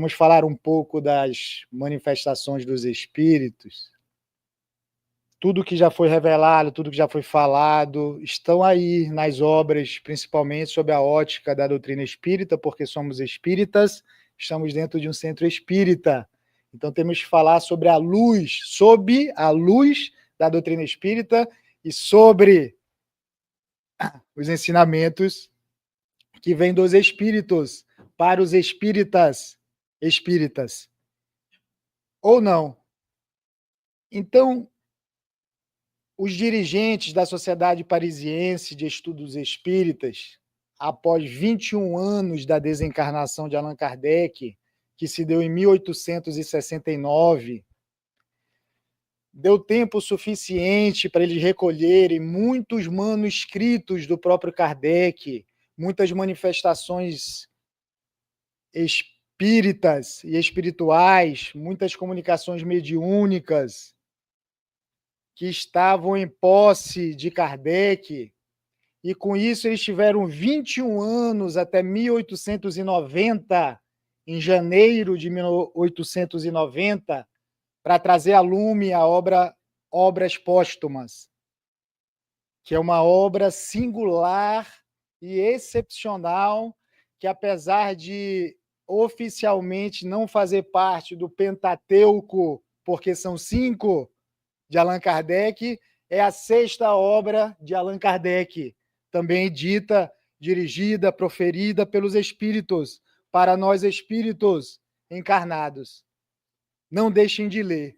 Vamos falar um pouco das manifestações dos espíritos. Tudo que já foi revelado, tudo que já foi falado, estão aí nas obras, principalmente sob a ótica da doutrina espírita, porque somos espíritas, estamos dentro de um centro espírita. Então temos que falar sobre a luz, sob a luz da doutrina espírita e sobre os ensinamentos que vêm dos espíritos para os espíritas, ou não. Então, os dirigentes da Sociedade Parisiense de Estudos Espíritas, após 21 anos da desencarnação de Allan Kardec, que se deu em 1869, deu tempo suficiente para eles recolherem muitos manuscritos do próprio Kardec, muitas manifestações espíritas e espirituais, muitas comunicações mediúnicas que estavam em posse de Kardec, e com isso eles tiveram 21 anos até 1890, em janeiro de 1890, para trazer a lume a obra Obras Póstumas, que é uma obra singular e excepcional, que apesar de oficialmente não fazer parte do Pentateuco, porque são 5 de Allan Kardec, é a 6ª obra de Allan Kardec, também dita, dirigida, proferida pelos espíritos, para nós espíritos encarnados. Não deixem de ler.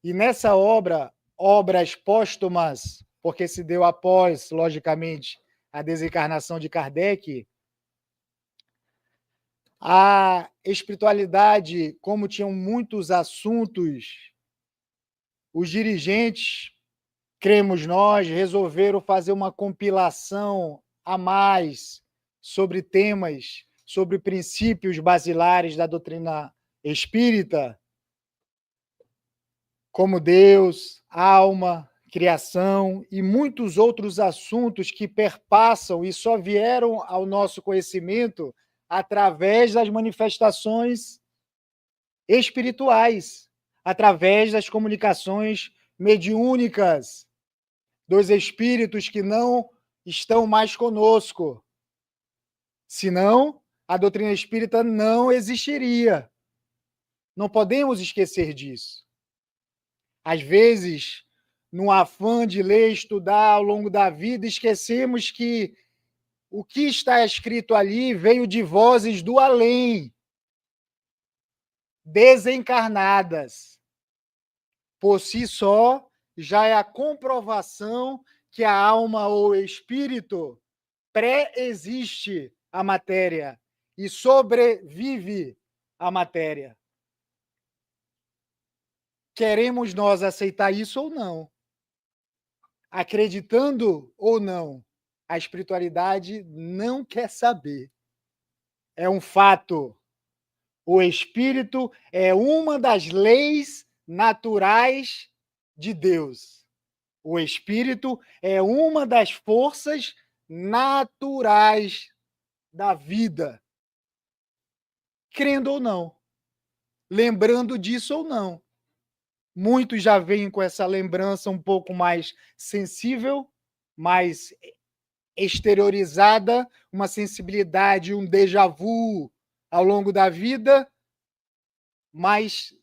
E nessa obra, Obras Póstumas, porque se deu após, logicamente, a desencarnação de Kardec, a espiritualidade, como tinham muitos assuntos, os dirigentes, cremos nós, resolveram fazer uma compilação a mais sobre temas, sobre princípios basilares da doutrina espírita, como Deus, alma, criação e muitos outros assuntos que perpassam e só vieram ao nosso conhecimento através das manifestações espirituais, através das comunicações mediúnicas, dos espíritos que não estão mais conosco. Senão, a doutrina espírita não existiria. Não podemos esquecer disso. Às vezes, no afã de ler e estudar ao longo da vida, esquecemos que o que está escrito ali veio de vozes do além, desencarnadas. Por si só, já é a comprovação que a alma ou o espírito pré-existe a matéria e sobrevive à matéria. Queremos nós aceitar isso ou não? Acreditando ou não, a espiritualidade não quer saber. É um fato. O espírito é uma das leis naturais de Deus. O espírito é uma das forças naturais da vida. Crendo ou não, lembrando disso ou não. Muitos já vêm com essa lembrança um pouco mais sensível, mais exteriorizada, uma sensibilidade, um déjà vu ao longo da vida, mais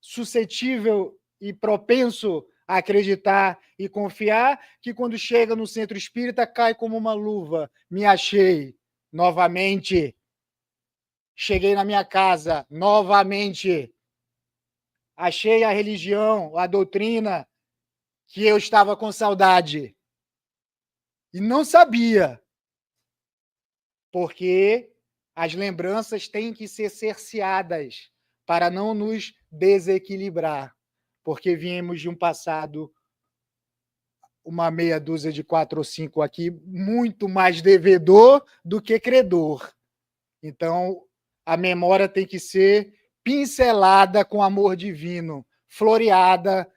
suscetível e propenso a acreditar e confiar, que quando chega no centro espírita cai como uma luva. Me achei novamente. Cheguei na minha casa novamente. Achei a religião, a doutrina que eu estava com saudade. E não sabia. Porque as lembranças têm que ser cerceadas para não nos desequilibrar. Porque viemos de um passado, uma meia dúzia de 4 ou 5 aqui, muito mais devedor do que credor. Então, a memória tem que ser pincelada com amor divino, floreada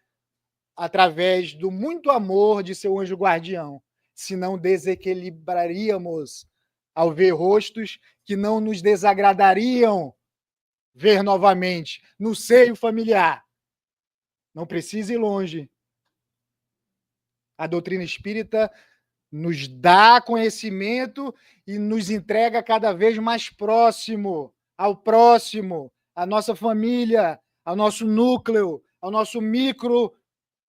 através do muito amor de seu anjo guardião. Senão desequilibraríamos ao ver rostos que não nos desagradariam ver novamente no seio familiar. Não precisa ir longe. A doutrina espírita nos dá conhecimento e nos entrega cada vez mais próximo ao próximo, à nossa família, ao nosso núcleo, ao nosso micro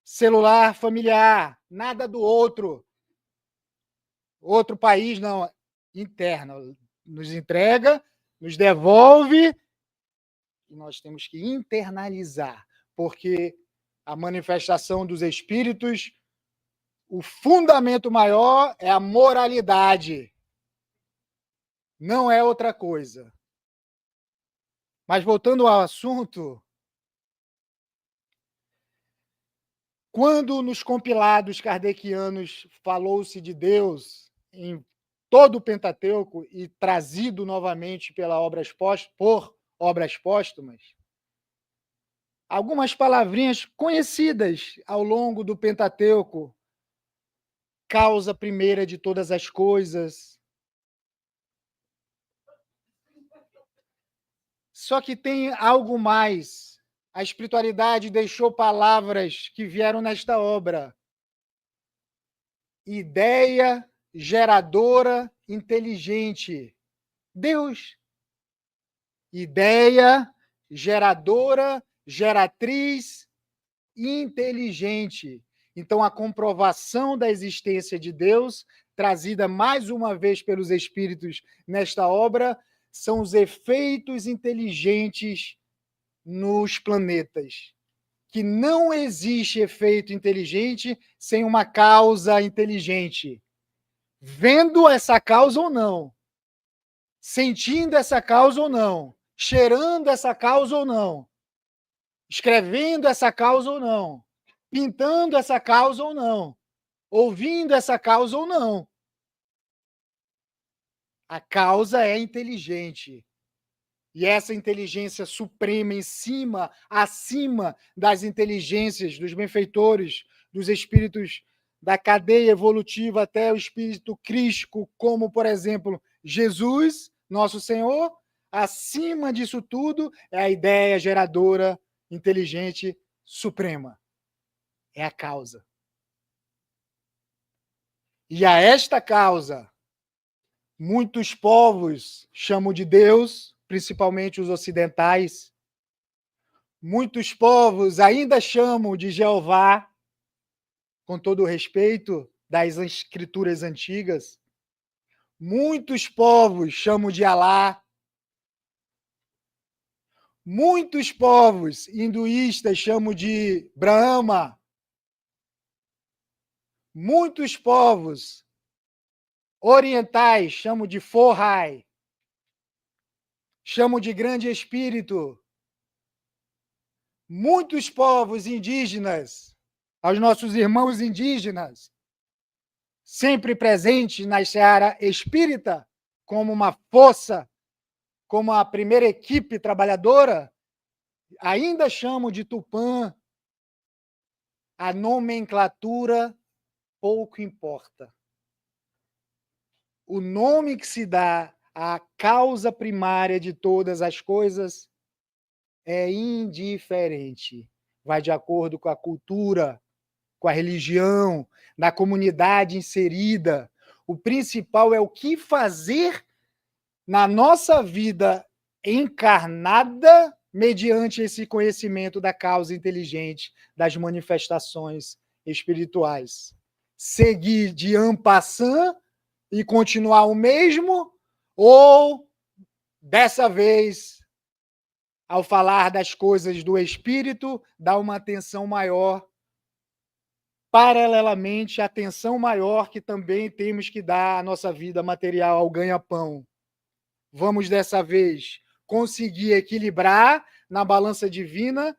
celular familiar. Nada do outro. Outro país, não. Interno. Nos entrega, nos devolve e nós temos que internalizar, porque a manifestação dos espíritos, o fundamento maior é a moralidade. Não é outra coisa. Mas voltando ao assunto, quando nos compilados kardecianos falou-se de Deus em todo o Pentateuco e trazido novamente por obras póstumas, algumas palavrinhas conhecidas ao longo do Pentateuco, causa primeira de todas as coisas. Só que tem algo mais. A espiritualidade deixou palavras que vieram nesta obra. Ideia geradora inteligente. Deus. Ideia geradora, geratriz inteligente. Então, a comprovação da existência de Deus, trazida mais uma vez pelos Espíritos nesta obra, são os efeitos inteligentes nos planetas. Que não existe efeito inteligente sem uma causa inteligente. Vendo essa causa ou não, sentindo essa causa ou não, cheirando essa causa ou não, escrevendo essa causa ou não, pintando essa causa ou não, ouvindo essa causa ou não. A causa é inteligente. E essa inteligência suprema acima das inteligências dos benfeitores, dos espíritos da cadeia evolutiva até o espírito crístico, como, por exemplo, Jesus, nosso Senhor, acima disso tudo é a ideia geradora, inteligente, suprema. É a causa. E a esta causa, muitos povos chamam de Deus, principalmente os ocidentais. Muitos povos ainda chamam de Jeová, com todo o respeito das escrituras antigas. Muitos povos chamam de Alá. Muitos povos hinduístas chamam de Brahma. Muitos povos orientais chamam de Forrai. Chamam de Grande Espírito. Muitos povos indígenas, aos nossos irmãos indígenas, sempre presentes na seara espírita, como uma força, como a primeira equipe trabalhadora, ainda chamam de Tupã. A nomenclatura pouco importa. O nome que se dá à causa primária de todas as coisas é indiferente. Vai de acordo com a cultura, com a religião, na comunidade inserida. O principal é o que fazer na nossa vida encarnada mediante esse conhecimento da causa inteligente, das manifestações espirituais. Seguir de en passant e continuar o mesmo, ou, dessa vez, ao falar das coisas do espírito, dar uma atenção maior, paralelamente, a atenção maior que também temos que dar à nossa vida material, ao ganha-pão. Vamos, dessa vez, conseguir equilibrar na balança divina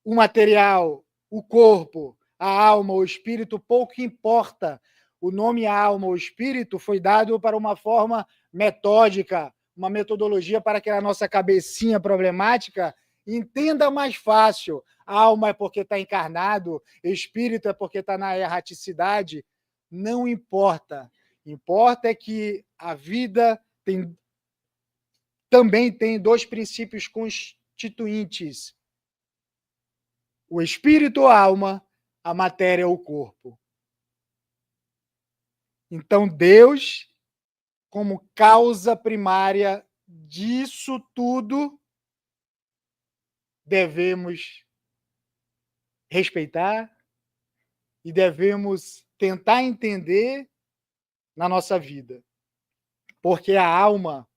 o material, o corpo, a alma, o espírito, pouco importa. O nome alma ou espírito foi dado para uma forma metódica, uma metodologia para que a nossa cabecinha problemática entenda mais fácil. Alma é porque está encarnado, espírito é porque está na erraticidade. Não importa. Importa é que a vida tem também tem dois princípios constituintes: o espírito, a alma, a matéria, o corpo. Então, Deus, como causa primária disso tudo, devemos respeitar e devemos tentar entender na nossa vida. Porque a alma,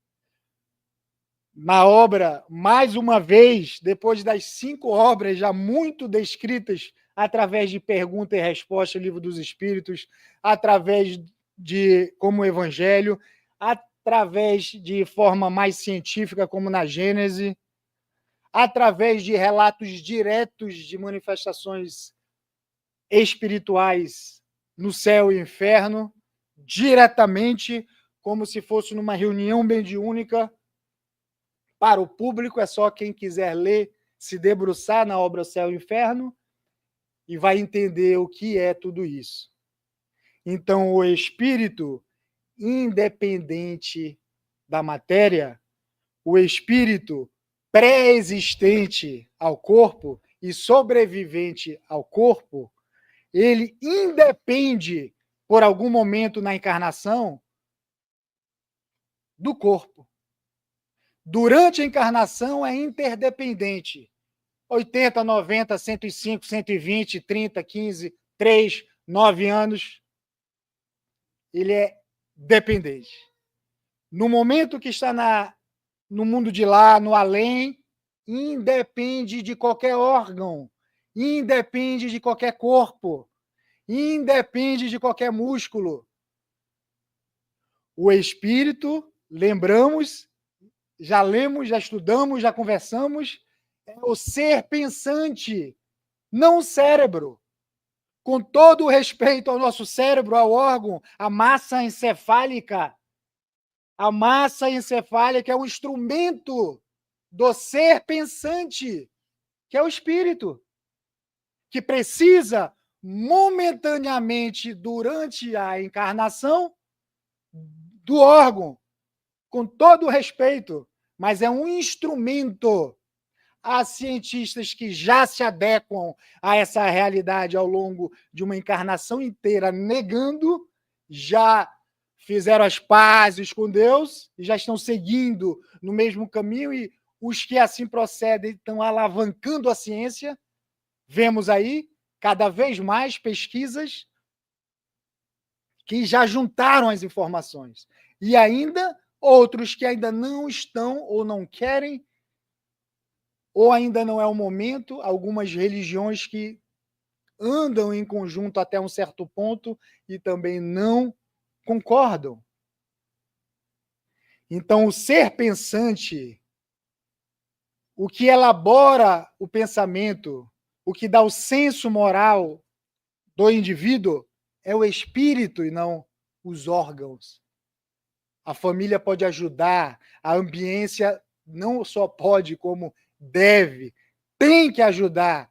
na obra, mais uma vez, depois das 5 obras já muito descritas através de pergunta e resposta, Livro dos Espíritos, através de como o Evangelho, através de forma mais científica, como na Gênese, através de relatos diretos de manifestações espirituais no céu e inferno, diretamente, como se fosse numa reunião mediúnica para o público. É só quem quiser ler, se debruçar na obra Céu e Inferno e vai entender o que é tudo isso. Então, o espírito, independente da matéria, o espírito pré-existente ao corpo e sobrevivente ao corpo, ele independe, por algum momento na encarnação, do corpo. Durante a encarnação é interdependente. 80, 90, 105, 120, 30, 15, 3, 9 anos, ele é dependente. No momento que está no mundo de lá, no além, independe de qualquer órgão, independe de qualquer corpo, independe de qualquer músculo. O espírito, lembramos, já lemos, já estudamos, já conversamos, é o ser pensante, não o cérebro. Com todo o respeito ao nosso cérebro, ao órgão, a massa encefálica. A massa encefálica é um instrumento do ser pensante, que é o espírito, que precisa momentaneamente, durante a encarnação, do órgão, com todo o respeito, mas é um instrumento. Há cientistas que já se adequam a essa realidade ao longo de uma encarnação inteira, negando, já fizeram as pazes com Deus e já estão seguindo no mesmo caminho, e os que assim procedem estão alavancando a ciência. Vemos aí cada vez mais pesquisas que já juntaram as informações. E ainda outros que ainda não estão ou não querem, ou ainda não é o momento, algumas religiões que andam em conjunto até um certo ponto e também não concordam. Então, o ser pensante, o que elabora o pensamento, o que dá o senso moral do indivíduo, é o espírito e não os órgãos. A família pode ajudar, a ambiência não só pode, como deve, tem que ajudar.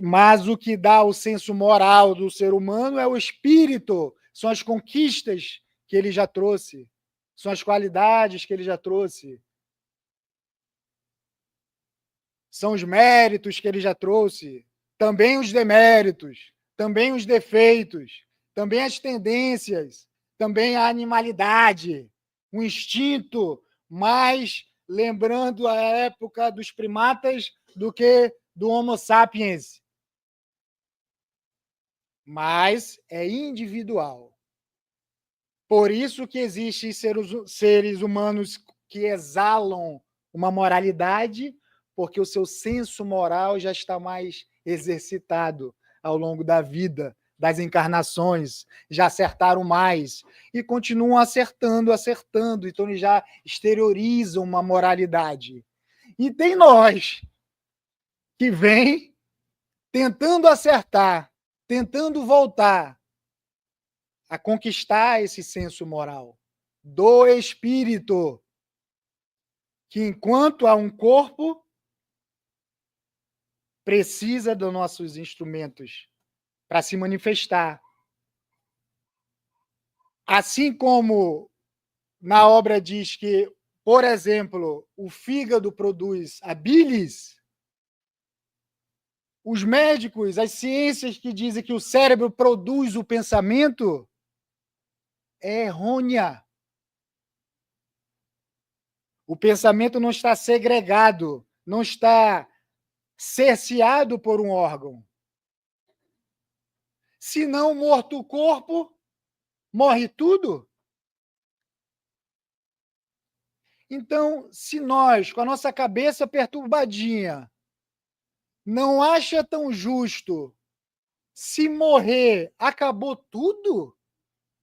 Mas o que dá o senso moral do ser humano é o espírito, são as conquistas que ele já trouxe, são as qualidades que ele já trouxe, são os méritos que ele já trouxe, também os deméritos, também os defeitos, também as tendências, também a animalidade, o instinto, mais lembrando a época dos primatas do que do Homo sapiens. Mas é individual. Por isso que existem seres humanos que exalam uma moralidade, porque o seu senso moral já está mais exercitado ao longo da vida, das encarnações, já acertaram mais e continuam acertando, então eles já exteriorizam uma moralidade. E tem nós que vem tentando acertar, tentando voltar a conquistar esse senso moral do espírito, que enquanto há um corpo, precisa dos nossos instrumentos para se manifestar. Assim como na obra diz que Por exemplo, o fígado produz a bilis. Os médicos, as ciências que dizem que o cérebro produz o pensamento, é errônea. O pensamento não está segregado, não está cerceado por um órgão. Se não morto o corpo, morre tudo. Então, se nós, com a nossa cabeça perturbadinha, não acha tão justo, se morrer, acabou tudo?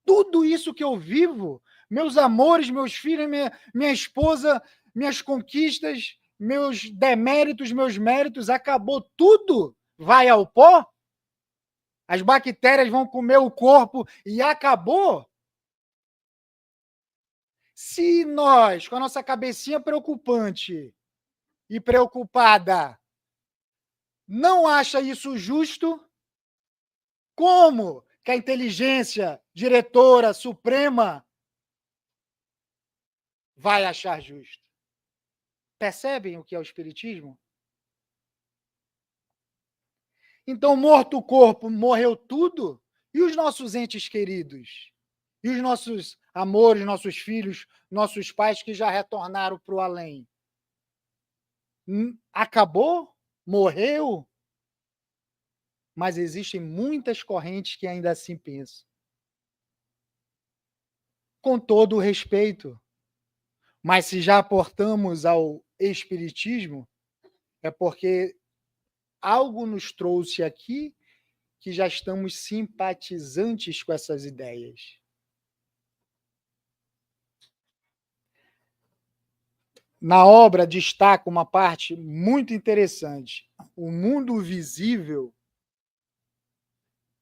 Tudo isso que eu vivo, meus amores, meus filhos, minha esposa, minhas conquistas, meus deméritos, meus méritos, acabou tudo? Vai ao pó? As bactérias vão comer o corpo e acabou? Se nós, com a nossa cabecinha preocupante e preocupada, não acha isso justo, como que a inteligência diretora suprema vai achar justo? Percebem o que é o espiritismo? Então, morto o corpo, morreu tudo? E os nossos entes queridos? E os nossos amores, nossos filhos, nossos pais que já retornaram para o além? Acabou? Morreu? Mas existem muitas correntes que ainda assim pensam. Com todo o respeito. Mas se já aportamos ao espiritismo, é porque algo nos trouxe aqui que já estamos simpatizantes com essas ideias. Na obra destaca uma parte muito interessante. O mundo visível,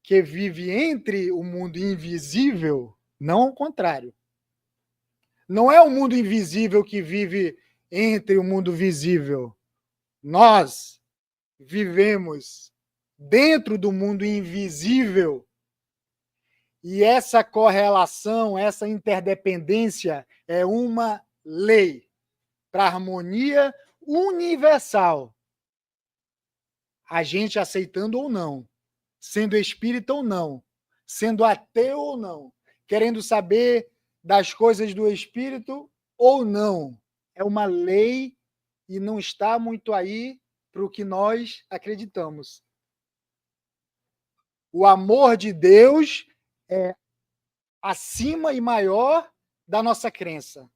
que vive entre o mundo invisível, não ao contrário. Não é o mundo invisível que vive entre o mundo visível. Nós vivemos dentro do mundo invisível. E essa correlação, essa interdependência é uma lei para a harmonia universal. A gente aceitando ou não, sendo espírita ou não, sendo ateu ou não, querendo saber das coisas do espírito ou não. É uma lei e não está muito aí para o que nós acreditamos. O amor de Deus é acima e maior da nossa crença.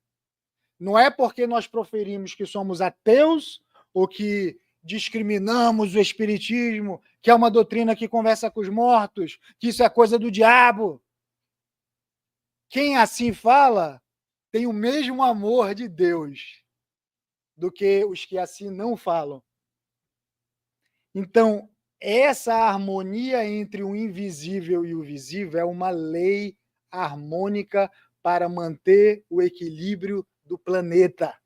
Não é porque nós proferimos que somos ateus ou que discriminamos o espiritismo, que é uma doutrina que conversa com os mortos, que isso é coisa do diabo. Quem assim fala tem o mesmo amor de Deus do que os que assim não falam. Então, essa harmonia entre o invisível e o visível é uma lei harmônica para manter o equilíbrio do planeta.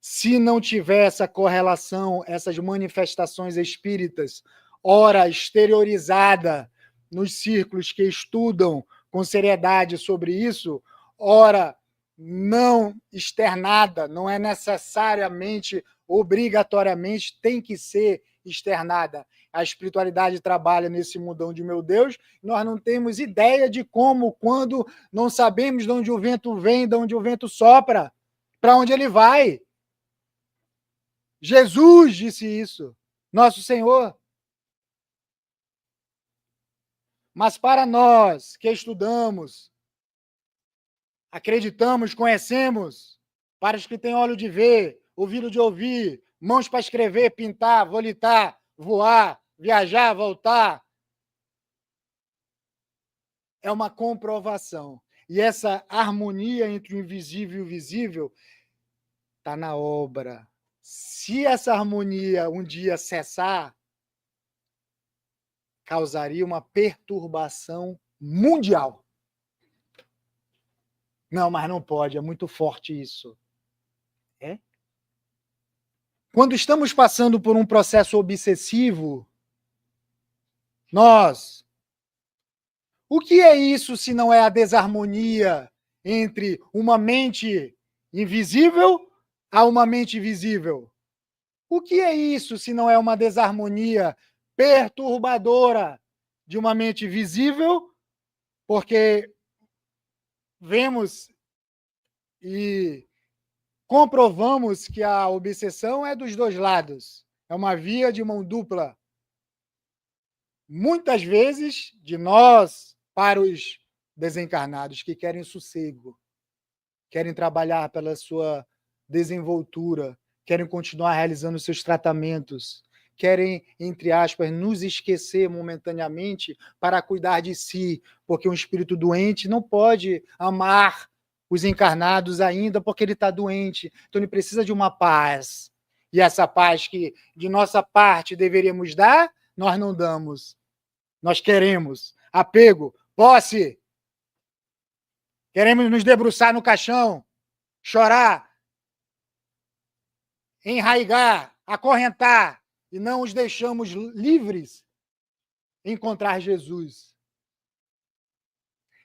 Se não tiver essa correlação, essas manifestações espíritas, ora exteriorizada nos círculos que estudam com seriedade sobre isso, ora não externada, não é necessariamente, obrigatoriamente, tem que ser externada. A espiritualidade trabalha nesse mundão de meu Deus, nós não temos ideia de como, quando, não sabemos de onde o vento vem, de onde o vento sopra, para onde ele vai. Jesus disse isso, nosso Senhor. Mas para nós que estudamos, acreditamos, conhecemos, para os que têm olho de ver, ouvido de ouvir, mãos para escrever, pintar, volitar, voar, viajar, voltar, é uma comprovação. E essa harmonia entre o invisível e o visível está na obra. Se essa harmonia um dia cessar, causaria uma perturbação mundial. Não, mas não pode, é muito forte isso. É? Quando estamos passando por um processo obsessivo, o que é isso se não é a desarmonia entre uma mente invisível a uma mente visível. O que é isso se não é uma desarmonia perturbadora de uma mente visível? Porque vemos e comprovamos que a obsessão é dos dois lados. É uma via de mão dupla. Muitas vezes, de nós para os desencarnados que querem sossego, querem trabalhar pela sua desenvoltura, querem continuar realizando seus tratamentos, querem, entre aspas, nos esquecer momentaneamente para cuidar de si, porque um espírito doente não pode amar os encarnados ainda porque ele está doente, então ele precisa de uma paz. E essa paz que de nossa parte deveríamos dar, nós não damos. Nós queremos apego, posse. Queremos nos debruçar no caixão, chorar, enraigar, acorrentar, e não os deixamos livres encontrar Jesus.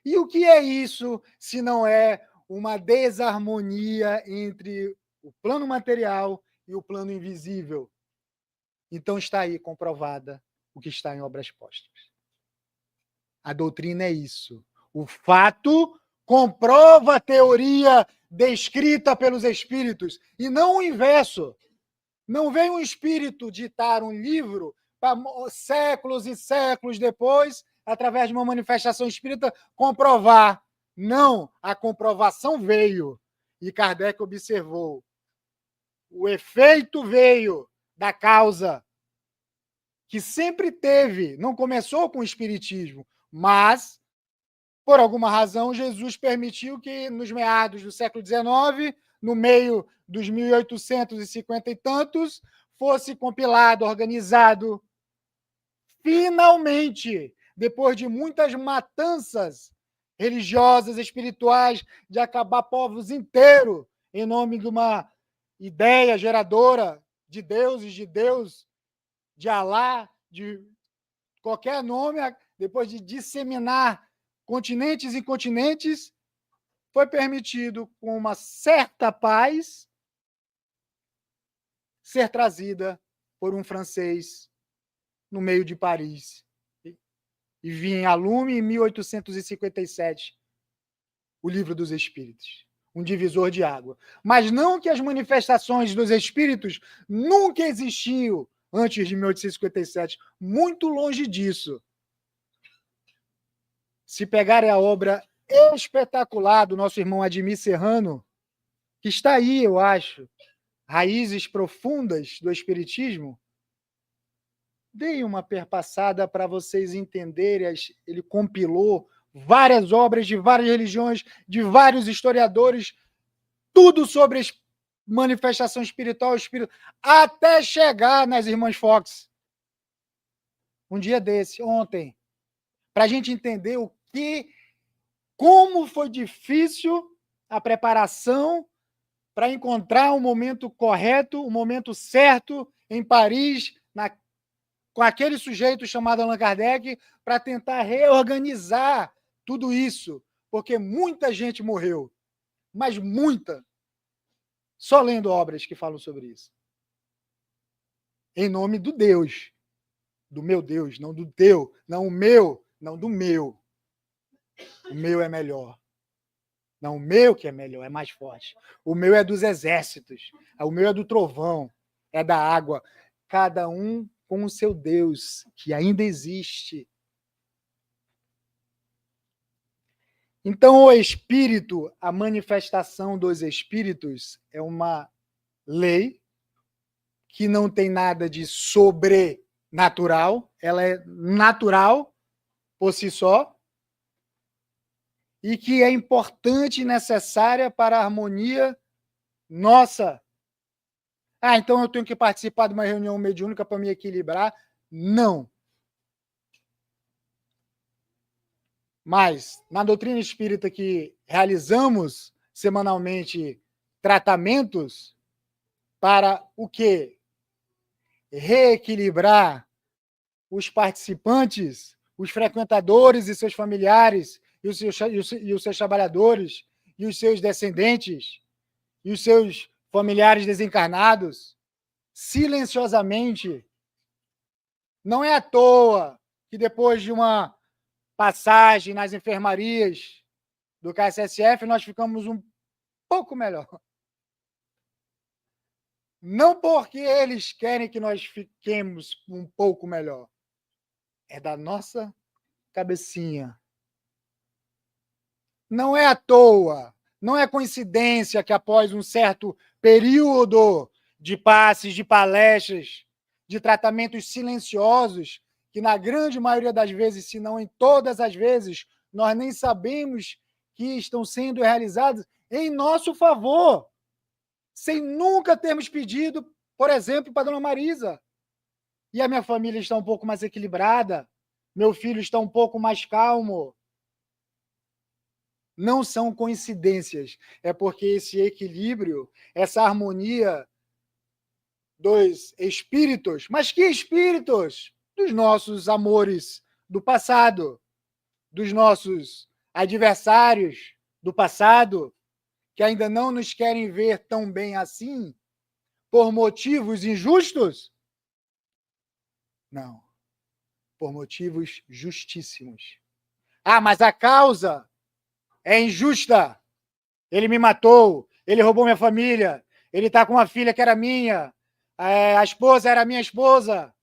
E o que é isso se não é uma desarmonia entre o plano material e o plano invisível? Então está aí comprovada o que está em Obras Póstumas. A doutrina é isso. O fato comprova a teoria descrita pelos espíritos, e não o inverso. Não vem um espírito ditar um livro para séculos e séculos depois, através de uma manifestação espírita, comprovar. Não, a comprovação veio. E Kardec observou. O efeito veio da causa, que sempre teve, não começou com o espiritismo, mas, por alguma razão, Jesus permitiu que, nos meados do século XIX, no meio dos 1850 e tantos, fosse compilado, organizado, finalmente, depois de muitas matanças religiosas, espirituais, de acabar povos inteiros em nome de uma ideia geradora de deuses, de Deus, de Alá, de qualquer nome, depois de disseminar continentes e continentes, foi permitido, com uma certa paz, ser trazida por um francês no meio de Paris. E vinha a lume em 1857, o Livro dos Espíritos, um divisor de água. Mas não que as manifestações dos espíritos nunca existiam antes de 1857, muito longe disso. Se pegarem a obra espetacular do nosso irmão Admir Serrano, que está aí, eu acho, Raízes Profundas do Espiritismo, deem uma perpassada para vocês entenderem. Ele compilou várias obras de várias religiões, de vários historiadores, tudo sobre manifestação espiritual, até chegar nas Irmãs Fox. Um dia desse, ontem, para a gente entender como foi difícil a preparação para encontrar o momento correto, o momento certo em Paris, com aquele sujeito chamado Allan Kardec, para tentar reorganizar tudo isso, porque muita gente morreu, mas muita, só lendo obras que falam sobre isso. Em nome do Deus, do meu Deus, não do teu, não o meu, não do meu. O meu é melhor. Não, o meu que é melhor, é mais forte. O meu é dos exércitos. O meu é do trovão, é da água. Cada um com o seu Deus, que ainda existe. Então, o espírito, a manifestação dos espíritos, é uma lei que não tem nada de sobrenatural, ela é natural por si só, e que é importante e necessária para a harmonia nossa. Então eu tenho que participar de uma reunião mediúnica para me equilibrar? Não. Mas, na doutrina espírita que realizamos semanalmente tratamentos para o quê? Reequilibrar os participantes, os frequentadores e seus familiares, e os seus trabalhadores, e os seus descendentes, e os seus familiares desencarnados, silenciosamente. Não é à toa que depois de uma passagem nas enfermarias do KSSF, nós ficamos um pouco melhor. Não porque eles querem que nós fiquemos um pouco melhor. É da nossa cabecinha. Não é à toa, não é coincidência que após um certo período de passes, de palestras, de tratamentos silenciosos, que na grande maioria das vezes, se não em todas as vezes, nós nem sabemos que estão sendo realizados em nosso favor, sem nunca termos pedido, por exemplo, para a dona Marisa. E a minha família está um pouco mais equilibrada, meu filho está um pouco mais calmo. Não são coincidências, é porque esse equilíbrio, essa harmonia dos espíritos, mas que espíritos? Dos nossos amores do passado, dos nossos adversários do passado, que ainda não nos querem ver tão bem assim, por motivos injustos? Não, por motivos justíssimos. Ah, mas a causa é injusta. Ele me matou, ele roubou minha família, ele está com uma filha que era minha, a esposa era minha esposa.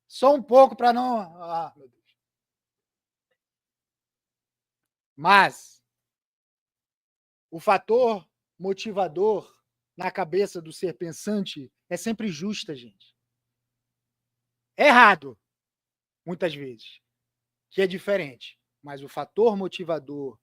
Só um pouco para não... Ah, meu Deus. Mas o fator motivador na cabeça do ser pensante é sempre justa, gente. É errado, muitas vezes, que é diferente. Mas o fator motivador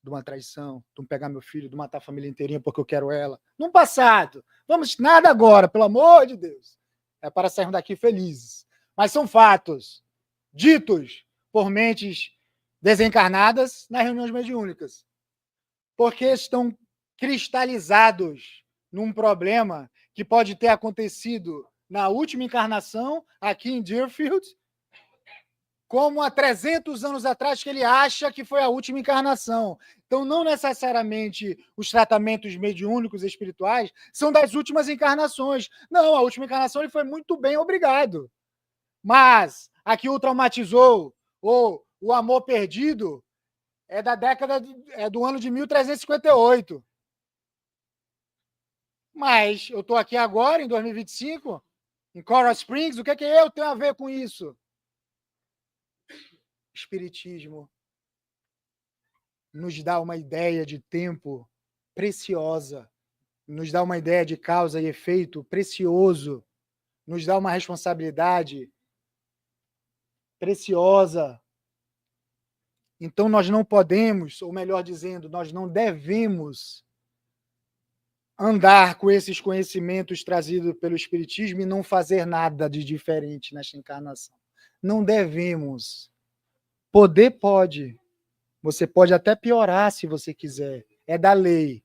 de uma traição, de um pegar meu filho, de matar a família inteirinha porque eu quero ela, no passado, vamos nada agora, pelo amor de Deus. É para sairmos daqui felizes. Mas são fatos ditos por mentes desencarnadas nas reuniões mediúnicas, porque estão cristalizados num problema que pode ter acontecido na última encarnação, aqui em Deerfield, como há 300 anos atrás, que ele acha que foi a última encarnação. Então, não necessariamente os tratamentos mediúnicos espirituais são das últimas encarnações. Não, a última encarnação ele foi muito bem, obrigado. Mas a que o traumatizou, ou o amor perdido, é da década do ano de 1358. Mas eu estou aqui agora, em 2025, em Coral Springs, o que eu tenho a ver com isso? Espiritismo nos dá uma ideia de tempo preciosa, nos dá uma ideia de causa e efeito precioso, nos dá uma responsabilidade preciosa. Então, nós não podemos, ou melhor dizendo, nós não devemos andar com esses conhecimentos trazidos pelo Espiritismo e não fazer nada de diferente nesta encarnação. Não devemos. Poder pode. Você pode até piorar se você quiser. É da lei.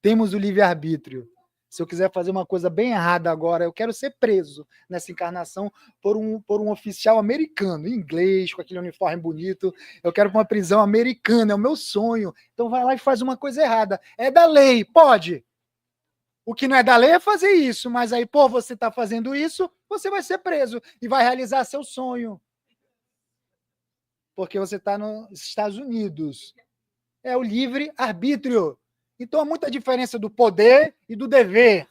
Temos o livre-arbítrio. Se eu quiser fazer uma coisa bem errada agora, eu quero ser preso nessa encarnação por um oficial americano, em inglês, com aquele uniforme bonito. Eu quero uma prisão americana, é o meu sonho. Então vai lá e faz uma coisa errada. É da lei, pode. O que não é da lei é fazer isso, mas aí, pô, você está fazendo isso, você vai ser preso e vai realizar seu sonho. Porque você está nos Estados Unidos. É o livre-arbítrio. Então há muita diferença do poder e do dever.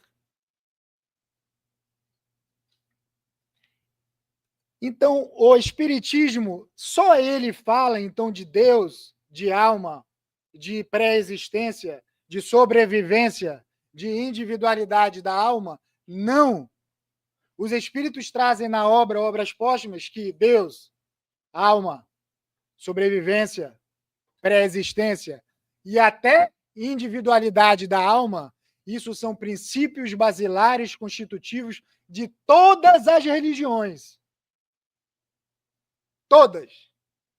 Então, o Espiritismo, só ele fala, então, de Deus, de alma, de pré-existência, de sobrevivência, de individualidade da alma? Não. Os Espíritos trazem na obra, obras póstumas, que Deus, alma, sobrevivência, pré-existência e até individualidade da alma, isso são princípios basilares constitutivos de todas as religiões. Todas.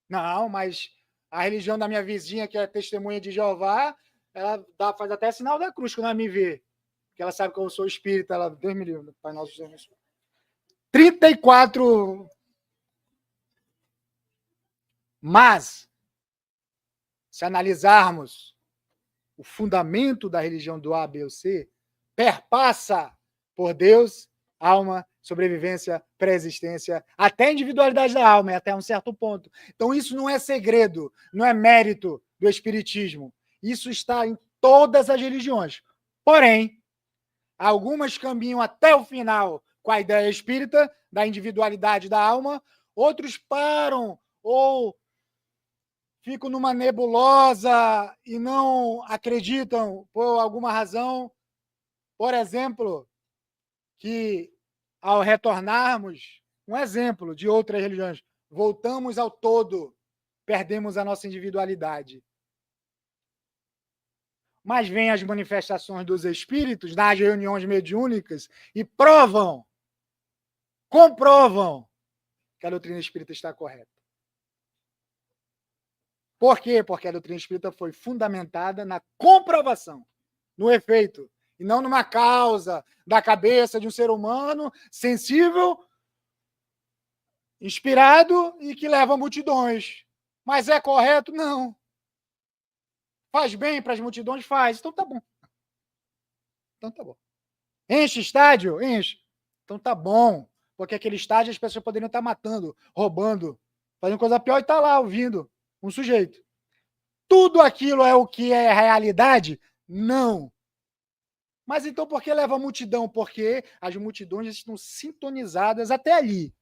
Não, mas a religião da minha vizinha, que é testemunha de Jeová, ela faz até sinal da cruz quando ela me vê. Porque ela sabe que eu sou espírita. Ela, Deus me livre, Pai Nosso Jesus. 34. Mas, se analisarmos o fundamento da religião do A, B ou C, perpassa por Deus, alma, sobrevivência, pré-existência, até a individualidade da alma, até um certo ponto. Então, isso não é segredo, não é mérito do Espiritismo. Isso está em todas as religiões. Porém, algumas caminham até o final com a ideia espírita da individualidade da alma, outros param ou ficam numa nebulosa e não acreditam por alguma razão. Por exemplo, que ao retornarmos, um exemplo de outras religiões, voltamos ao todo, perdemos a nossa individualidade. Mas vêm as manifestações dos espíritos nas reuniões mediúnicas e comprovam que a doutrina espírita está correta. Por quê? Porque a doutrina espírita foi fundamentada na comprovação, no efeito, e não numa causa da cabeça de um ser humano sensível, inspirado e que leva multidões. Mas é correto? Não. Faz bem para as multidões? Faz. Então tá bom. Então tá bom. Enche estádio? Enche. Então tá bom. Porque aquele estádio as pessoas poderiam estar matando, roubando, fazendo coisa pior e tá lá ouvindo um sujeito. Tudo aquilo é o que é realidade? Não. Mas então por que leva a multidão? Porque as multidões estão sintonizadas até ali.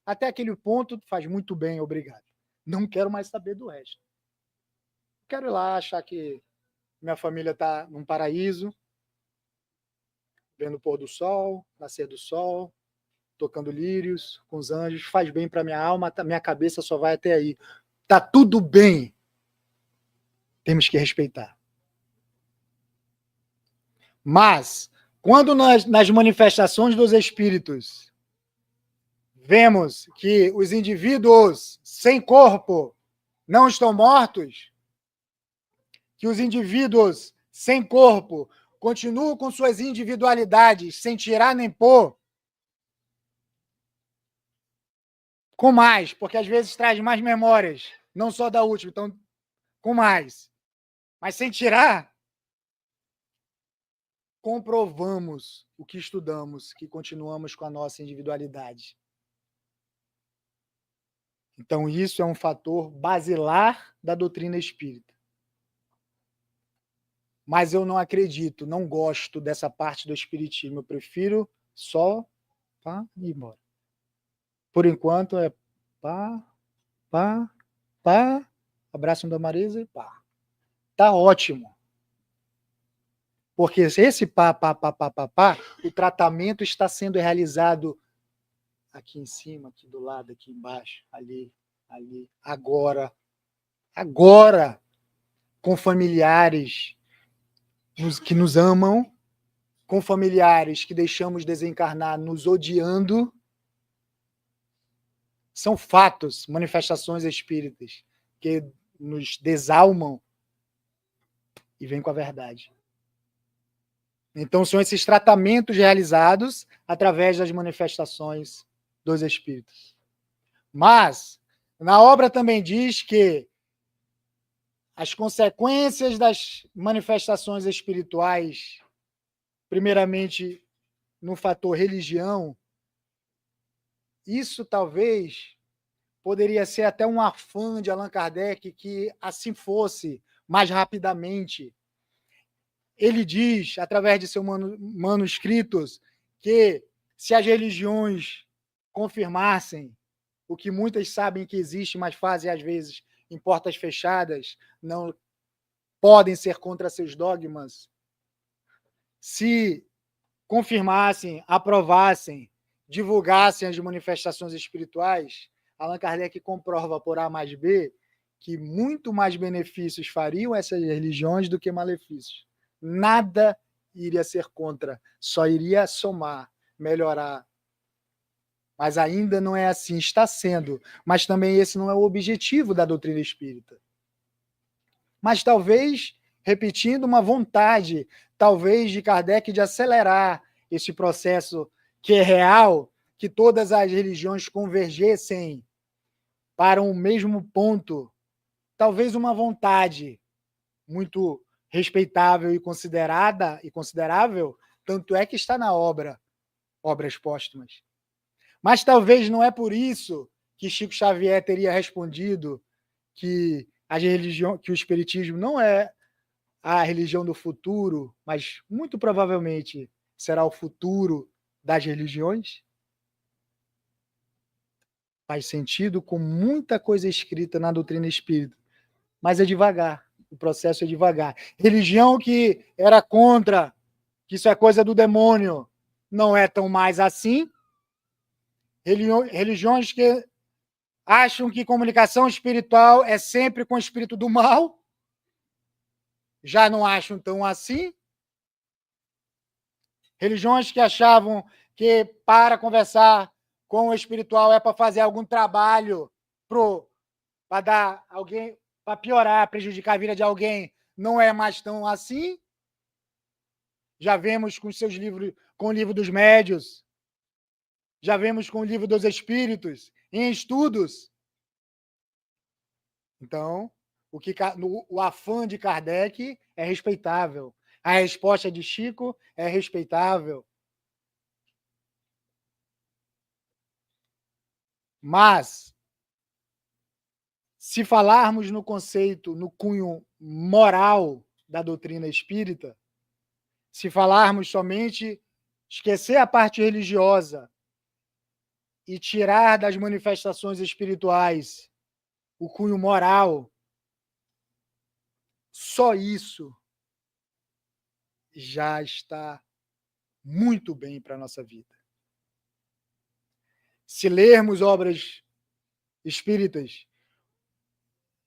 Até aquele ponto, faz muito bem, obrigado. Não quero mais saber do resto. Quero ir lá achar que minha família está num paraíso, vendo o pôr do sol, nascer do sol, tocando lírios com os anjos, faz bem para minha alma, minha cabeça só vai até aí. Tá tudo bem. Temos que respeitar. Mas, quando nas manifestações dos espíritos vemos que os indivíduos sem corpo não estão mortos, que os indivíduos sem corpo continuam com suas individualidades sem tirar nem pôr, com mais, porque às vezes traz mais memórias, não só da última, então com mais, mas sem tirar, comprovamos o que estudamos, que continuamos com a nossa individualidade. Então, isso é um fator basilar da doutrina espírita. Mas eu não acredito, não gosto dessa parte do espiritismo. Eu prefiro só ir embora. Por enquanto é pá, abraço da Marisa e pá. Tá ótimo. Porque esse pá, o tratamento está sendo realizado aqui em cima, aqui do lado, aqui embaixo, ali, agora, com familiares que nos amam, com familiares que deixamos desencarnar nos odiando. São fatos, manifestações espíritas que nos desalmam e vêm com a verdade. Então, são esses tratamentos realizados através das manifestações dos espíritos. Mas, na obra também diz que as consequências das manifestações espirituais, primeiramente no fator religião, isso talvez poderia ser até um afã de Allan Kardec que assim fosse mais rapidamente. Ele diz, através de seus manuscritos, que se as religiões confirmassem o que muitas sabem que existe, mas fazem às vezes em portas fechadas, não podem ser contra seus dogmas, se confirmassem, aprovassem, divulgassem as manifestações espirituais, Allan Kardec comprova por A mais B que muito mais benefícios fariam essas religiões do que malefícios. Nada iria ser contra, só iria somar, melhorar. Mas ainda não é assim, está sendo. Mas também esse não é o objetivo da doutrina espírita. Mas talvez, repetindo, uma vontade, talvez de Kardec de acelerar esse processo que é real, que todas as religiões convergessem para um mesmo ponto. Talvez uma vontade muito respeitável e considerável, tanto é que está na Obras Póstumas. Mas talvez não é por isso que Chico Xavier teria respondido que que o Espiritismo não é a religião do futuro, mas muito provavelmente será o futuro das religiões? Faz sentido com muita coisa escrita na doutrina espírita, mas é devagar, o processo é devagar. Religião que era contra, que isso é coisa do demônio, não é tão mais assim. Religiões que acham que comunicação espiritual é sempre com o espírito do mal, já não acham tão assim. Religiões que achavam que para conversar com o espiritual é para fazer algum trabalho para dar alguém, para piorar, prejudicar a vida de alguém, não é mais tão assim. Já vemos com seus livros, com o livro dos médios, já vemos com o livro dos espíritos, em estudos. Então, o afã de Kardec é respeitável. A resposta de Chico é respeitável. Mas, se falarmos no conceito, no cunho moral da doutrina espírita, se falarmos somente, esquecer a parte religiosa e tirar das manifestações espirituais o cunho moral, só isso já está muito bem para a nossa vida. Se lermos obras espíritas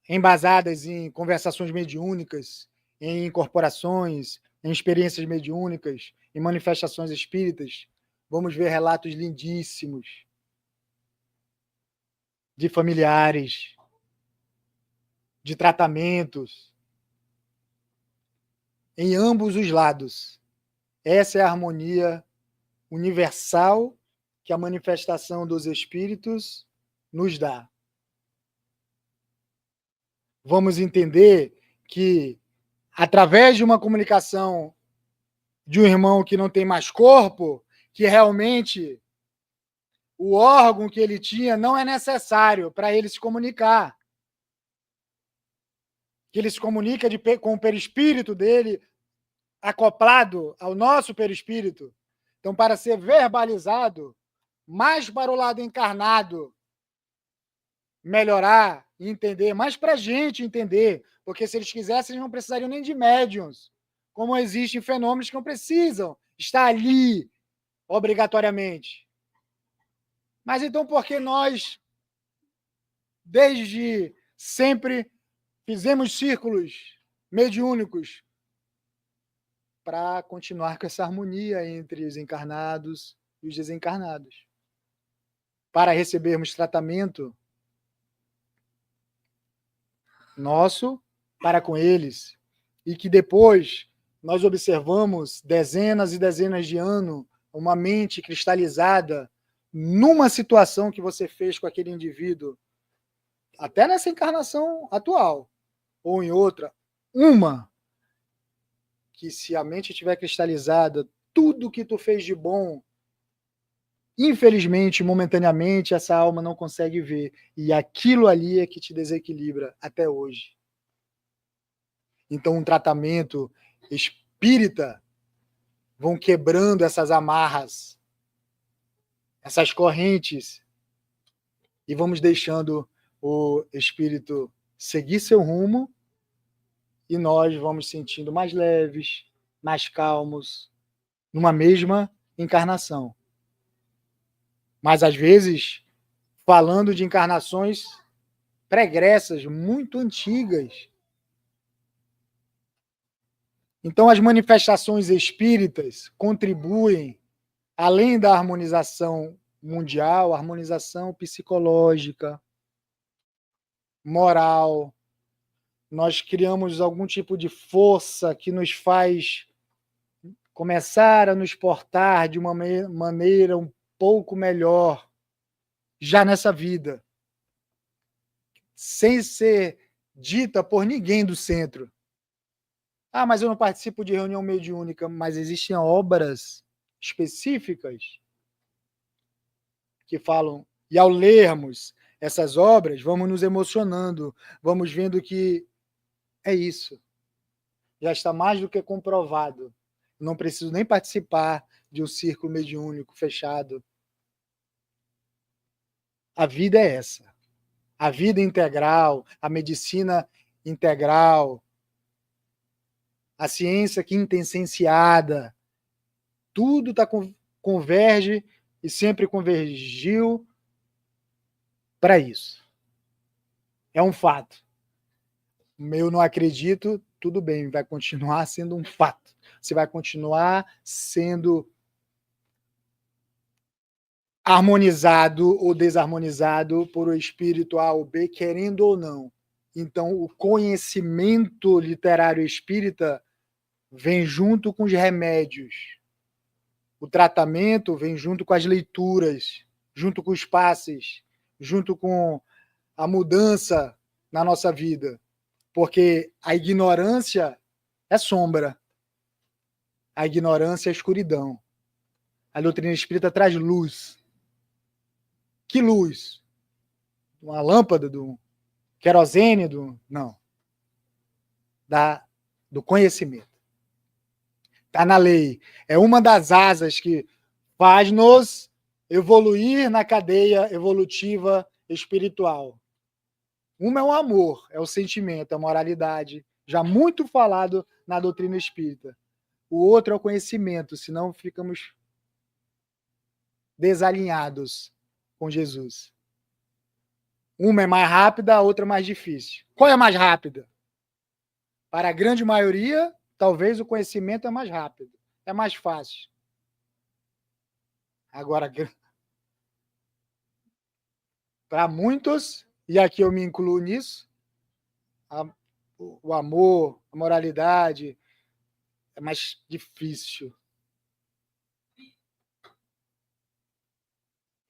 embasadas em conversações mediúnicas, em incorporações, em experiências mediúnicas, em manifestações espíritas, vamos ver relatos lindíssimos de familiares, de tratamentos, em ambos os lados. Essa é a harmonia universal que a manifestação dos espíritos nos dá. Vamos entender que, através de uma comunicação de um irmão que não tem mais corpo, que realmente o órgão que ele tinha não é necessário para ele se comunicar. Que ele se comunica com o perispírito dele acoplado ao nosso perispírito. Então, para ser verbalizado, mais para o lado encarnado melhorar e entender, mais para a gente entender, porque se eles quisessem, eles não precisariam nem de médiums, como existem fenômenos que não precisam estar ali obrigatoriamente. Mas então, por que nós, desde sempre, fizemos círculos mediúnicos para continuar com essa harmonia entre os encarnados e os desencarnados? Para recebermos tratamento nosso para com eles, e que depois nós observamos dezenas e dezenas de anos uma mente cristalizada numa situação que você fez com aquele indivíduo, até nessa encarnação atual, ou em outra, que se a mente estiver cristalizada, tudo que tu fez de bom, infelizmente, momentaneamente, essa alma não consegue ver. E aquilo ali é que te desequilibra até hoje. Então, um tratamento espírita vão quebrando essas amarras, essas correntes, e vamos deixando o espírito seguir seu rumo, e nós vamos sentindo mais leves, mais calmos, numa mesma encarnação. Mas, às vezes, falando de encarnações pregressas, muito antigas. Então, as manifestações espíritas contribuem, além da harmonização mundial, harmonização psicológica, moral. Nós criamos algum tipo de força que nos faz começar a nos portar de uma maneira um pouco melhor, já nessa vida, sem ser dita por ninguém do centro. Ah, mas eu não participo de reunião mediúnica, mas existem obras específicas que falam, e ao lermos essas obras, vamos nos emocionando, vamos vendo que é isso. Já está mais do que comprovado. Não preciso nem participar de um círculo mediúnico fechado. A vida é essa. A vida integral, a medicina integral, a ciência quintessenciada, tudo converge e sempre convergiu para isso. É um fato. Eu não acredito, tudo bem, vai continuar sendo um fato. Você vai continuar sendo harmonizado ou desarmonizado por o espírito A ou B, querendo ou não. Então, o conhecimento literário espírita vem junto com os remédios. O tratamento vem junto com as leituras, junto com os passes, junto com a mudança na nossa vida. Porque a ignorância é sombra. A ignorância é escuridão. A doutrina espírita traz luz. Que luz? Uma lâmpada, do querosene, não. Do conhecimento. Está na lei. É uma das asas que faz-nos evoluir na cadeia evolutiva espiritual. Uma é o amor, é o sentimento, é a moralidade, já muito falado na doutrina espírita. O outro é o conhecimento, senão ficamos desalinhados com Jesus. Uma é mais rápida, a outra é mais difícil. Qual é a mais rápida? Para a grande maioria, talvez o conhecimento é mais rápido, é mais fácil. Agora, para muitos, e aqui eu me incluo nisso, o amor, a moralidade é mais difícil.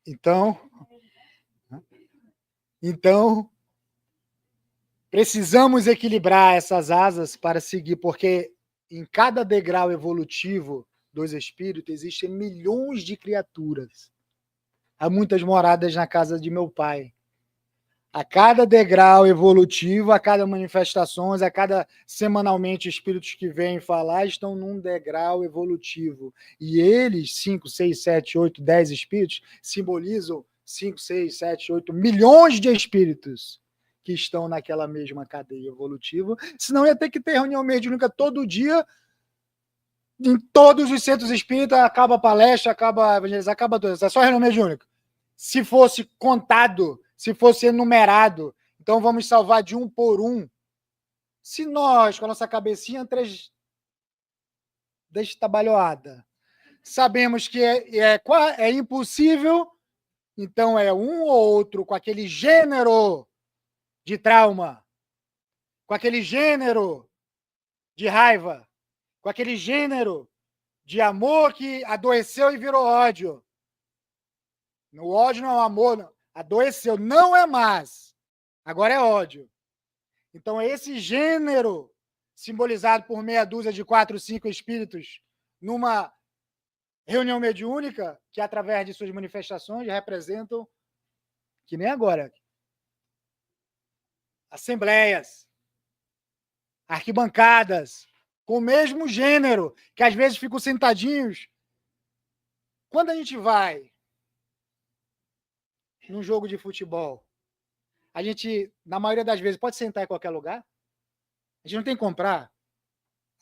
Então, precisamos equilibrar essas asas para seguir, porque em cada degrau evolutivo dos espíritos existem milhões de criaturas. Há muitas moradas na casa de meu pai. A cada degrau evolutivo, a cada manifestações, a cada semanalmente espíritos que vêm falar estão num degrau evolutivo. E eles, 5, 6, 7, 8, 10 espíritos, simbolizam 5, 6, 7, 8 milhões de espíritos que estão naquela mesma cadeia evolutiva. Senão ia ter que ter reunião mediúnica todo dia, em todos os centros espíritas, acaba a palestra, acaba a evangelização, acaba tudo. É só reunião mediúnica. Se fosse contado, se fosse enumerado, então vamos salvar de um por um. Se nós, com a nossa cabecinha destabalhoada, sabemos que é impossível, então é um ou outro com aquele gênero de trauma, com aquele gênero de raiva, com aquele gênero de amor que adoeceu e virou ódio. O ódio não é o amor, não. Adoeceu, não é mais. Agora é ódio. Então, esse gênero, simbolizado por meia dúzia de 4, 5 espíritos, numa reunião mediúnica, que através de suas manifestações representam, que nem agora, assembleias, arquibancadas, com o mesmo gênero, que às vezes ficam sentadinhos. Quando a gente vai num jogo de futebol, a gente, na maioria das vezes, pode sentar em qualquer lugar. A gente não tem que comprar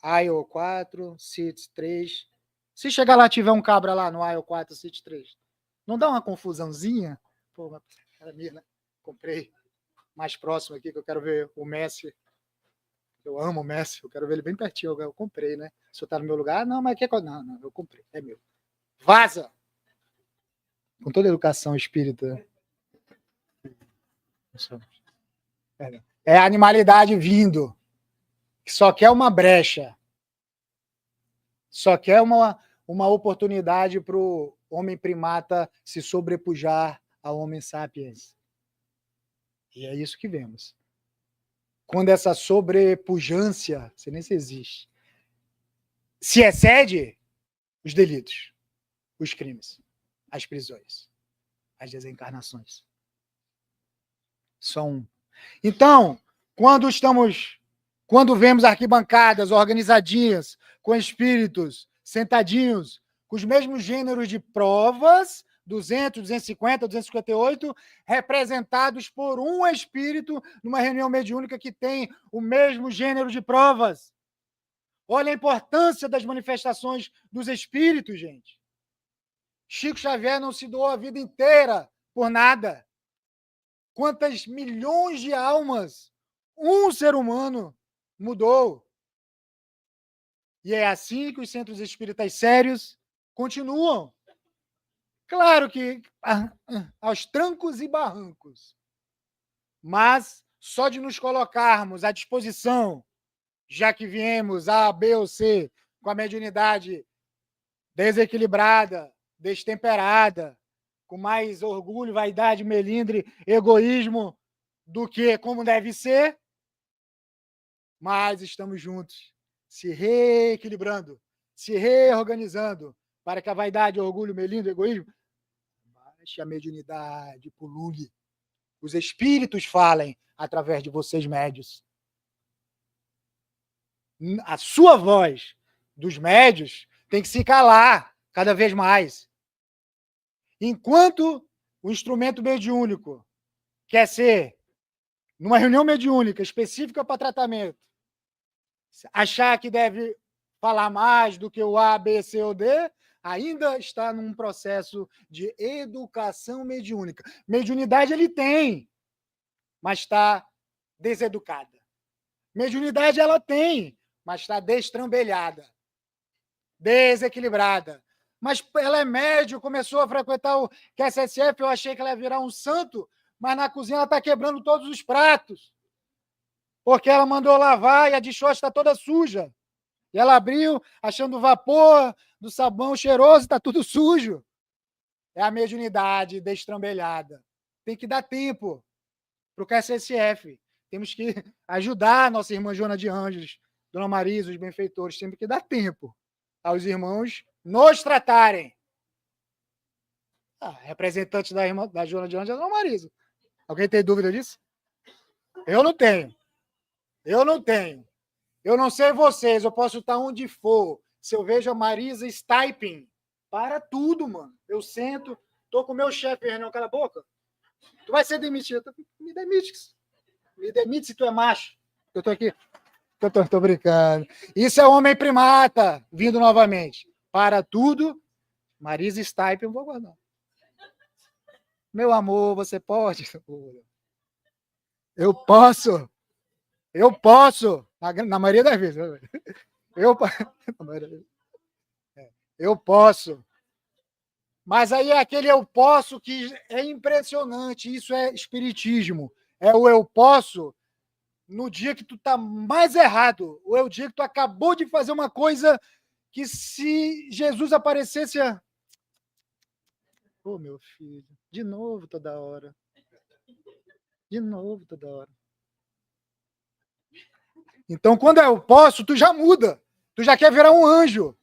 aisle 4, seat 3. Se chegar lá tiver um cabra lá no aisle 4, seat 3, não dá uma confusãozinha? Pô, era minha, né? Comprei mais próximo aqui, que eu quero ver o Messi. Eu amo o Messi, eu quero ver ele bem pertinho. Eu comprei, né? Se eu tá no meu lugar, não, mas que não, eu comprei, é meu. Vaza! Com toda a educação espírita. É a animalidade vindo, que só quer uma brecha, só quer uma oportunidade para o homem primata se sobrepujar ao homem sapiens. E é isso que vemos. Quando essa sobrepujância, não sei nem se existe, se excede os delitos, os crimes, as prisões, as desencarnações. Só um. Então, quando vemos arquibancadas organizadinhas, com espíritos sentadinhos, com os mesmos gêneros de provas, 200, 250, 258, representados por um espírito numa reunião mediúnica que tem o mesmo gênero de provas. Olha a importância das manifestações dos espíritos, gente. Chico Xavier não se doou a vida inteira por nada. Quantas milhões de almas um ser humano mudou? E é assim que os centros espíritas sérios continuam. Claro que aos trancos e barrancos. Mas só de nos colocarmos à disposição, já que viemos A, B ou C, com a mediunidade desequilibrada, destemperada, com mais orgulho, vaidade, melindre, egoísmo do que como deve ser, mas estamos juntos, se reequilibrando, se reorganizando, para que a vaidade, orgulho, melindre, egoísmo, baixe a mediunidade, pulule. Os espíritos falem através de vocês, médios. A sua voz dos médios tem que se calar cada vez mais. Enquanto o instrumento mediúnico quer ser, numa reunião mediúnica específica para tratamento, achar que deve falar mais do que o A, B, C ou D, ainda está num processo de educação mediúnica. Mediunidade ele tem, mas está deseducada. Mediunidade ela tem, mas está destrambelhada, desequilibrada. Mas ela é médio, começou a frequentar o QSSF, eu achei que ela ia virar um santo, mas na cozinha ela está quebrando todos os pratos. Porque ela mandou lavar e a dishocha está toda suja. E ela abriu, achando o vapor do sabão cheiroso, está tudo sujo. É a mediunidade destrambelhada. Tem que dar tempo para o QSSF. Temos que ajudar a nossa irmã Joana de Anjos, Dona Marisa, os benfeitores. Temos que dar tempo aos irmãos nos tratarem. Representante da Joana de Anjos é a Dona Marisa. Alguém tem dúvida disso? Eu não tenho. Eu não sei vocês, eu posso estar onde for. Se eu vejo a Marisa Stiping, para tudo, mano. Eu sento, tô com o meu chefe, Renan, cala a boca. Tu vai ser demitido. Me demite. Me demite se tu é macho. Eu tô aqui. Eu tô brincando. Isso é homem primata, vindo novamente. Para tudo, Marisa Stiping, eu vou guardar. Meu amor, você pode? Eu posso. Na maioria das vezes. Eu posso. Mas aí é aquele eu posso que é impressionante. Isso é espiritismo. É o eu posso no dia que tu tá mais errado. Ou é o dia que tu acabou de fazer uma coisa que se Jesus aparecesse... Ô, meu filho, de novo toda hora. Então, quando eu posso, tu já muda. Tu já quer virar um anjo.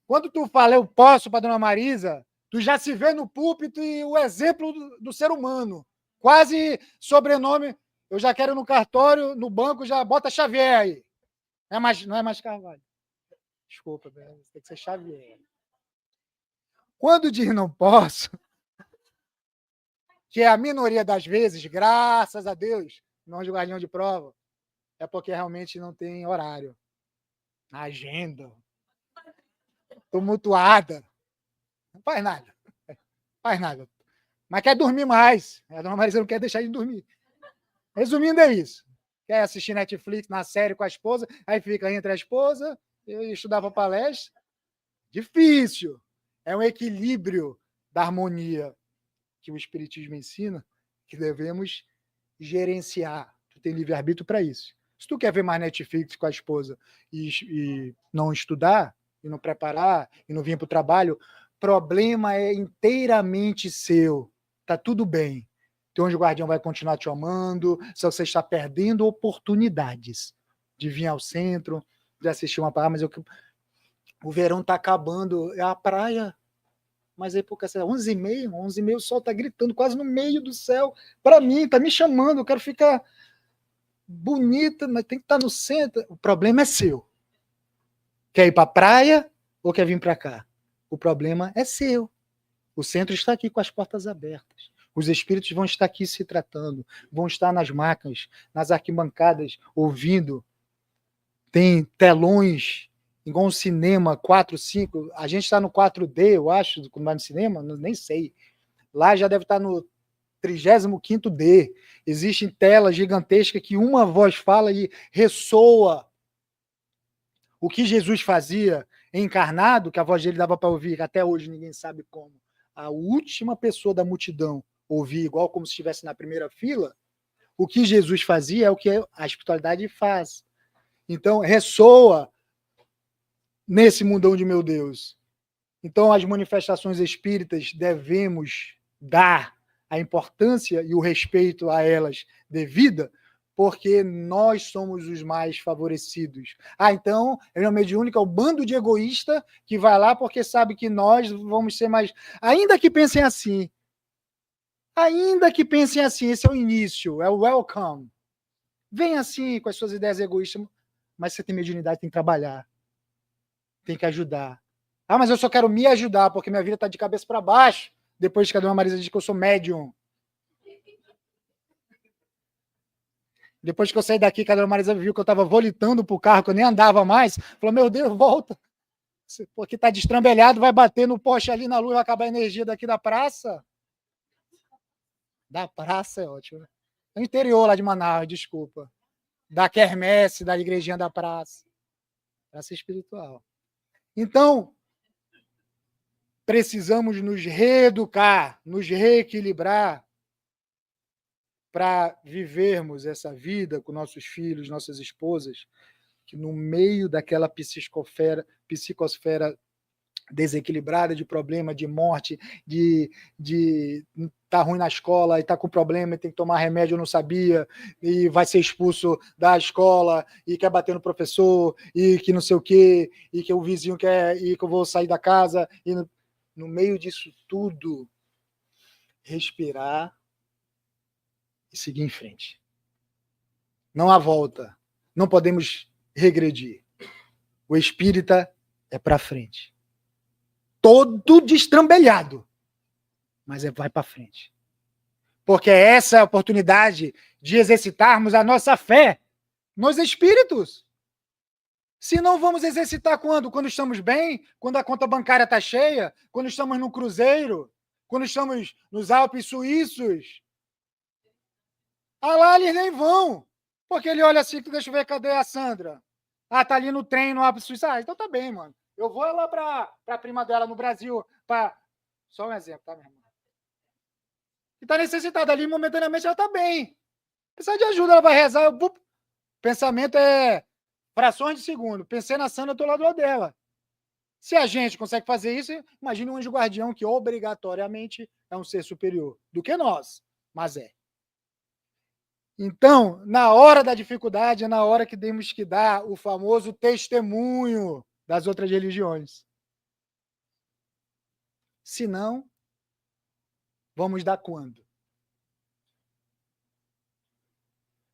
Quando tu fala eu posso para Dona Marisa, tu já se vê no púlpito e o exemplo do ser humano. Quase sobrenome. Eu já quero no cartório, no banco, já bota Xavier aí. Não é mais Carvalho. Desculpa, tem que ser Xavier. Quando diz não posso, que é a minoria das vezes, graças a Deus, não de guardião de prova, é porque realmente não tem horário. Agenda. Tumultuada. Não faz nada. Mas quer dormir mais. A Dona Marisa não quer deixar de dormir. Resumindo, é isso. Quer assistir Netflix na série com a esposa, aí fica entre a esposa e estudava palestra. Difícil. É um equilíbrio da harmonia que o Espiritismo ensina, que devemos gerenciar. Tu tem livre-arbítrio para isso. Se tu quer ver mais Netflix com a esposa e não estudar, e não preparar, e não vir para o trabalho, problema é inteiramente seu. Tá tudo bem. Teu anjo guardião vai continuar te amando, só que você está perdendo oportunidades de vir ao centro, de assistir uma palavra, mas O verão está acabando, é a praia. Mas aí, porque 11h30 o sol está gritando quase no meio do céu. Para mim, está me chamando, eu quero ficar bonita, mas tem que estar no centro. O problema é seu. Quer ir para a praia ou quer vir para cá? O problema é seu. O centro está aqui com as portas abertas. Os espíritos vão estar aqui se tratando, vão estar nas macas, nas arquibancadas, ouvindo. Tem telões, igual um cinema 4, 5. A gente está no 4D, eu acho, quando vai no cinema, nem sei. Lá já deve estar no 35º D. Existem telas gigantescas que uma voz fala e ressoa. O que Jesus fazia encarnado, que a voz dele dava para ouvir, que até hoje ninguém sabe como. A última pessoa da multidão ouvir, igual como se estivesse na primeira fila, o que Jesus fazia é o que a espiritualidade faz. Então, ressoa nesse mundão de meu Deus. Então, as manifestações espíritas devemos dar a importância e o respeito a elas devida, porque nós somos os mais favorecidos. Então, a mediúnica é o bando de egoísta que vai lá porque sabe que nós vamos ser mais... Ainda que pensem assim, esse é o início, é o welcome. Vem assim com as suas ideias egoístas, mas você tem mediunidade, tem que trabalhar, tem que ajudar. Ah, mas eu só quero me ajudar, porque minha vida está de cabeça para baixo, depois que a dona Marisa diz que eu sou médium. Depois que eu saí daqui, que a dona Marisa viu que eu estava volitando pro carro, que eu nem andava mais, falou, meu Deus, volta. Porque está destrambelhado, vai bater no poste ali na luz, vai acabar a energia daqui da praça. Da praça é ótimo, né? No interior lá de Manaus, desculpa. Da quermesse, da igrejinha da praça. Praça espiritual. Então, precisamos nos reeducar, nos reequilibrar para vivermos essa vida com nossos filhos, nossas esposas, que no meio daquela psicosfera desequilibrada de problema, de morte, de tá ruim na escola e tá com problema e tem que tomar remédio, eu não sabia, e vai ser expulso da escola e quer bater no professor e que não sei o quê, e que o vizinho quer e que eu vou sair da casa, e no meio disso tudo, respirar e seguir em frente. Não há volta. Não podemos regredir. O espírita é para frente. Todo destrambelhado, mas vai para frente. Porque essa é a oportunidade de exercitarmos a nossa fé nos espíritos. Se não vamos exercitar quando? Quando estamos bem, quando a conta bancária está cheia, quando estamos no cruzeiro, quando estamos nos Alpes suíços. Ah, lá eles nem vão. Porque ele olha assim, deixa eu ver, cadê a Sandra? Ah, tá ali no trem, no Alpes suíço. Ah, então tá bem, mano. Eu vou lá para a prima dela no Brasil. Só um exemplo, tá, meu irmão? E tá necessitada ali, momentaneamente ela tá bem. Precisa de ajuda, ela vai rezar. Pensamento é frações de segundo. Pensei na Sandra, eu tô lá do lado dela. Se a gente consegue fazer isso, imagine um anjo guardião que obrigatoriamente é um ser superior do que nós, mas é. Então, na hora da dificuldade, é na hora que temos que dar o famoso testemunho das outras religiões. Se não, vamos dar quando?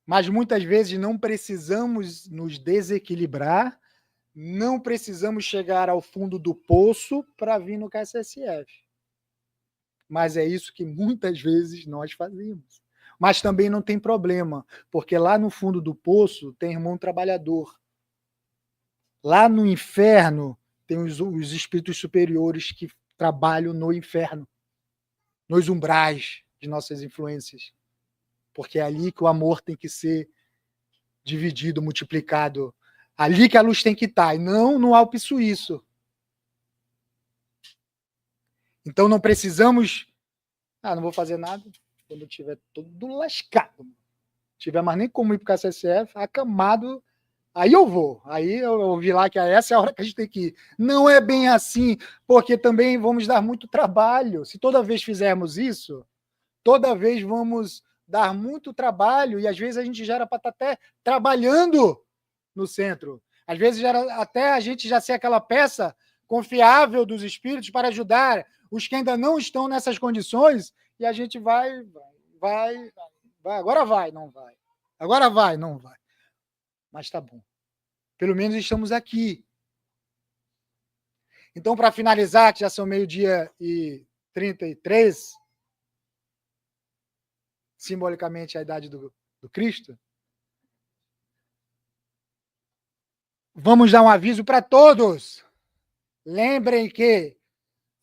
Mas muitas vezes não precisamos nos desequilibrar, não precisamos chegar ao fundo do poço para vir no KSSF. Mas é isso que muitas vezes nós fazemos. Mas também não tem problema, porque lá no fundo do poço tem irmão trabalhador. Lá no inferno tem os espíritos superiores que trabalham no inferno, nos umbrais de nossas influências. Porque é ali que o amor tem que ser dividido, multiplicado. Ali que a luz tem que estar, e não no Alpe Suíço. Então não precisamos... não vou fazer nada quando eu estiver todo lascado. Não tiver mais nem como ir para o KSSF, acamado, aí eu vou. Aí eu vi lá que essa é a hora que a gente tem que ir. Não é bem assim, porque também vamos dar muito trabalho. Se toda vez fizermos isso, toda vez vamos dar muito trabalho, e às vezes a gente já era para estar até trabalhando no centro. Às vezes, até a gente já ser aquela peça confiável dos espíritos para ajudar os que ainda não estão nessas condições, e a gente vai, agora vai, não vai. Agora vai, não vai. Mas tá bom. Pelo menos estamos aqui. Então, para finalizar, que já são 12h33, simbolicamente a idade do Cristo, vamos dar um aviso para todos. Lembrem que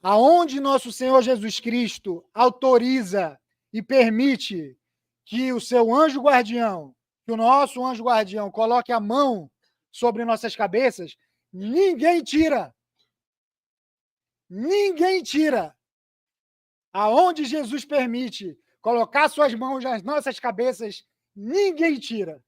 aonde nosso Senhor Jesus Cristo autoriza e permite que o seu anjo guardião, que o nosso anjo guardião coloque a mão sobre nossas cabeças, ninguém tira. Ninguém tira. Aonde Jesus permite colocar suas mãos nas nossas cabeças, ninguém tira.